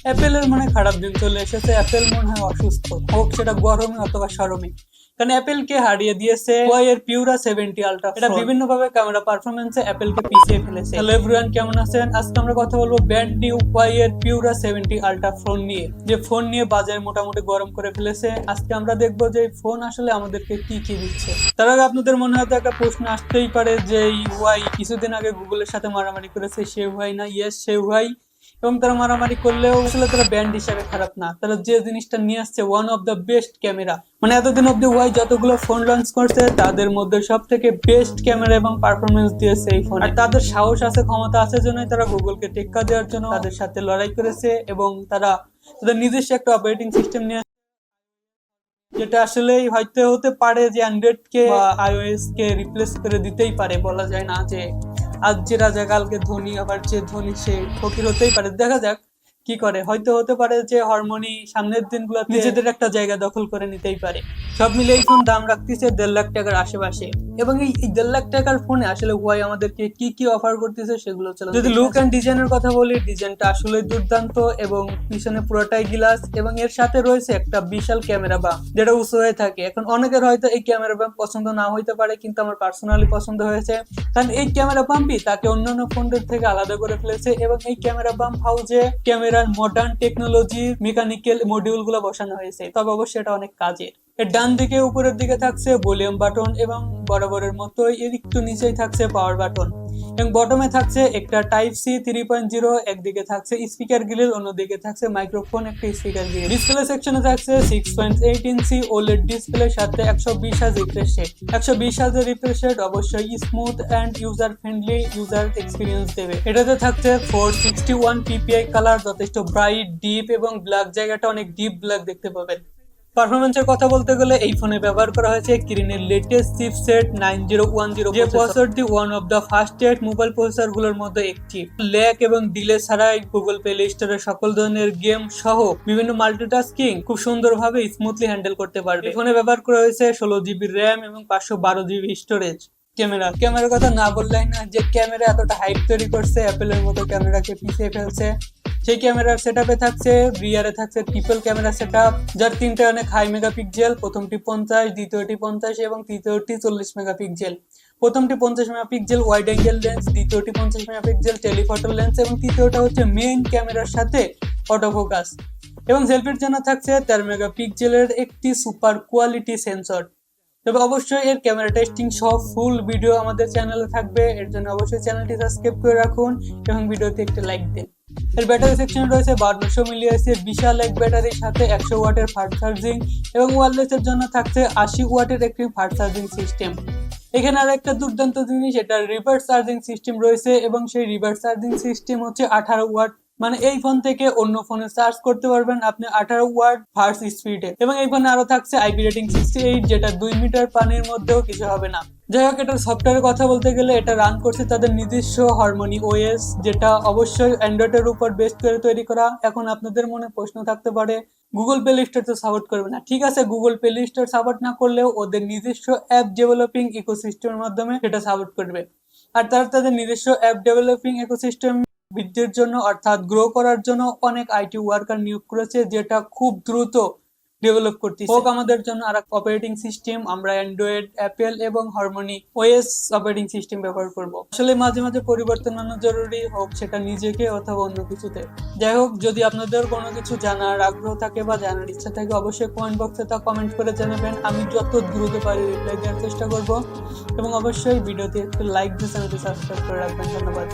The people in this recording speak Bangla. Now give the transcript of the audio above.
অ্যাপেলের মনে খারাপ দিন চলে এসেছে। অ্যাপেল মনে হয় অসুস্থ, হোক সেটা গরমে অথবা শরমে। কারণ অ্যাপেলকে হারিয়ে দিয়েছে Huawei এর Pura 70 Ultra। এটা বিভিন্ন ভাবে ক্যামেরা পারফরম্যান্সে অ্যাপেলকে পিছিয়ে ফেলেছে। হ্যালো এভরিওয়ান, কেমন আছেন? আজকে আমরা কথা বলবো ব্র্যান্ড নিউ Huawei এর Pura 70 Ultra ফোন নিয়ে, যে ফোন নিয়ে বাজার মোটামুটি গরম করে ফেলেছে। আজকে আমরা দেখবো যে ফোন আসলে আমাদেরকে কি কি দিচ্ছে। তার আগে আপনাদের মনে হয়তো একটা প্রশ্ন আসতেই পারে যে এই Huawei কিছুদিন আগে গুগলের সাথে মারামারি করেছে, সে Huawei না? ইয়েস, সে Huawei। এবং তারা মারামারি করলেও আসলে তারা ব্র্যান্ড হিসাবে খারাপ না। তারা যে জিনিসটা নিয়ে আসছে, one of the best camera. মানে এতদিন অব্দি Huawei যতগুলো ফোন লঞ্চ করছে তাদের মধ্যে সব থেকে বেস্ট ক্যামেরা এবং পারফরমেন্স দিয়েছে এই ফোন। আর তাদের সাহস আছে, ক্ষমতা আছে জন্যই তারা গুগলকে টেক্কা দেওয়ার জন্য তাদের সাথে লড়াই করেছে। এবং তারা তাদের নিজস্ব একটা অপারেটিং সিস্টেম নিয়ে, যেটা আসলে হয়তো হতে পারে যে অ্যান্ড্রয়েড কে বা iOS কে রিপ্লেস করে দিতেই পারে। বলা যায় না যে আজ যে রাজা কালকে ধনী, আবার যে ধনী সে ফকির হতেই পারে। দেখা যাক কি করে। হয়তো হতে পারে যে হারমোনি সামনের দিনগুলোতে নিজেদের একটা জায়গা দখল করে নিতেই পারে। সব মিলে এই ফোন দাম রাখতেছে 1.5 লাখ টাকার আশেপাশে। এবং এই 1.5 লাখ টাকার ফোনে আসলে Huawei আমাদেরকে কি কি অফার করতেছে সেগুলো চলো। যদি লুক এন্ড ডিজাইনের কথা বলি, ডিজাইনটা আসলে দুর্দান্ত এবং পিছনে পুরোটাই গ্লাস। এবং এর সাথে রয়েছে একটা বিশাল ক্যামেরা বাম, যেটা উঁচু হয়ে থাকে। এখন অনেকের হয়তো এই ক্যামেরা বাম পছন্দ না হইতে পারে, কিন্তু আমার পার্সোনালি পছন্দ হয়েছে। কারণ এই ক্যামেরা বাম্পই তাকে অন্যান্য ফোনদের থেকে আলাদা করে ফেলেছে। এবং এই ক্যামেরা বাম্প হাউজে ক্যামেরার মডার্ন টেকনোলজি মেকানিক্যাল মডিউল গুলো বসানো হয়েছে। তবে অবশ্যই এটা অনেক কাজের। এর ডান দিকে উপরের দিকে থাকছে ভলিউম বাটন, এবং বরাবরের মতোই এর একটু নিচেই থাকছে পাওয়ার বাটন। এবং বটমে থাকছে একটা টাইপ সি 3.0, একদিকে থাকছে স্পিকার গ্রিল, অন্যদিকে থাকছে মাইক্রোফোন একটা স্পিকার গ্রিল। ডিসপ্লে সেকশনে থাকছে 6.8 ইঞ্চি OLED ডিসপ্লে, সাথে 120 হার্জ রিফ্রেশ রেট। 120 হার্জের রিফ্রেশ রেট অবশ্যই smooth and user friendly user experience দেবে। এটাতে থাকছে 461 PPI কালার, যথেষ্ট ব্রাইট, ডিপ এবং ব্ল্যাক জায়গাটা অনেক ডিপ ব্ল্যাক দেখতে পাবেন। পারফরমেন্সের কথা বলতে গেলে এই ফোনে ব্যবহার করা হয়েছে কিরিনের লেটেস্ট চিপসেট 9010, যে প্রসেসরটি one of the fastest mobile processor গুলোর মধ্যে একটি। ল্যাগ এবং ডিলে ছাড়াই গুগল প্লে স্টোরের সকল ধরনের গেম সহ বিভিন্ন মাল্টিটাস্কিং খুব সুন্দরভাবে স্মুথলি হ্যান্ডেল করতে পারবে। এই ফোনে ব্যবহার করা হয়েছে 16GB RAM এবং 512GB স্টোরেজ। ক্যামেরার কথা না বললেই না, যে ক্যামেরা এতটা হাইপ তৈরি করছে, অ্যাপেলের মতো ক্যামেরাকে পিছিয়ে ফেলছে। সেই ক্যামেরার সেটআপে থাকছে, রিয়ারে থাকছে ট্রিপল ক্যামেরা সেটআপ, যার তিনটে অনেক হাই মেগাপিক্সেল। প্রথমটি 50, দ্বিতীয়টি 50 এবং তৃতীয়টি 40 মেগাপিক্সেল। প্রথমটি 50 মেগাপিক্সেল ওয়াইড অ্যাঙ্গেল লেন্স, দ্বিতীয়টি 50 মেগাপিক্সেল টেলিফটো লেন্স, এবং তৃতীয়টা হচ্ছে মেইন ক্যামেরার সাথে অটোফোকাস। এবং সেলফির জন্য থাকছে 13 মেগাপিক্সেলের একটি সুপার কোয়ালিটি সেন্সর। তবে অবশ্যই এর ক্যামেরা টেস্টিং সহ ফুল ভিডিও আমাদের চ্যানেলে থাকবে। এর জন্য অবশ্যই চ্যানেলটি সাবস্ক্রাইব করে রাখুন এবং ভিডিওতে একটা লাইক দিন। এর ব্যাটারি সেকশনে রয়েছে 1200 mAh বিশাল এক ব্যাটারির সাথে 100 ওয়াটের ফাস্ট চার্জিং, এবং ওয়্যারলেসের জন্য থাকছে 80 ওয়াটের একটি ফাস্ট চার্জিং সিস্টেম। এখানে আর একটা দুর্দান্ত জিনিস, এটা রিভার্স চার্জিং সিস্টেম রয়েছে, এবং সেই রিভার্স চার্জিং সিস্টেম হচ্ছে 18 ওয়াট। মানে এই ফোন থেকে অন্য ফোনে চার্জ করতে পারবেন আপনি 18 ওয়াট ফাস্ট স্পিডে। এবং এই ফোনে আরো থাকছে IP রেটিং 68, যেটা 2 মিটার পানির মধ্যেও কিছু হবে না। যাই হোক, এটার সফটওয়্যারের কথা বলতে গেলে এটা রান করছে তাদের নিজস্ব হারমোনি OS, যেটা অবশ্যই অ্যান্ড্রয়েডের উপর বেস করে তৈরি করা। এখন আপনাদের মনে প্রশ্ন থাকতে পারে, গুগল প্লে স্টোর তো সাপোর্ট করবে না। ঠিক আছে, গুগল প্লে স্টোর সাপোর্ট না করলেও ওদের নিজস্ব অ্যাপ ডেভেলপিং ইকোসিস্টেমের মাধ্যমে সেটা সাপোর্ট করবে। আর তারা তাদের নিজস্ব অ্যাপ ডেভেলপিং ইকোসিস্টেম বৃদ্ধির জন্য, অর্থাৎ গ্রো করার জন্য অনেক IT ওয়ার্কার নিয়োগ করেছে, যেটা খুব দ্রুত ডেভেলপ করতেছে। হোক আমাদের জন্য আর অপারেটিং সিস্টেম, আমরা অ্যান্ড্রয়েড, অ্যাপেল এবং হারমোনি OS অপারেটিং সিস্টেম ব্যবহার করব। আসলে মাঝে মাঝে পরিবর্তন আনা জরুরি, হোক সেটা নিজেকে অথবা অন্য কিছুতে। যাই হোক, যদি আপনাদের কোনো কিছু জানার আগ্রহ থাকে বা জানার ইচ্ছা থাকে, অবশ্যই কমেন্ট বক্সে তা কমেন্ট করে জানাবেন। আমি যত দ্রুত পারি রিপ্লাই দেওয়ার চেষ্টা করব। এবং অবশ্যই ভিডিওতে একটু লাইক দিয়ে চ্যানেলটি সাবস্ক্রাইব করে রাখবেন। ধন্যবাদ।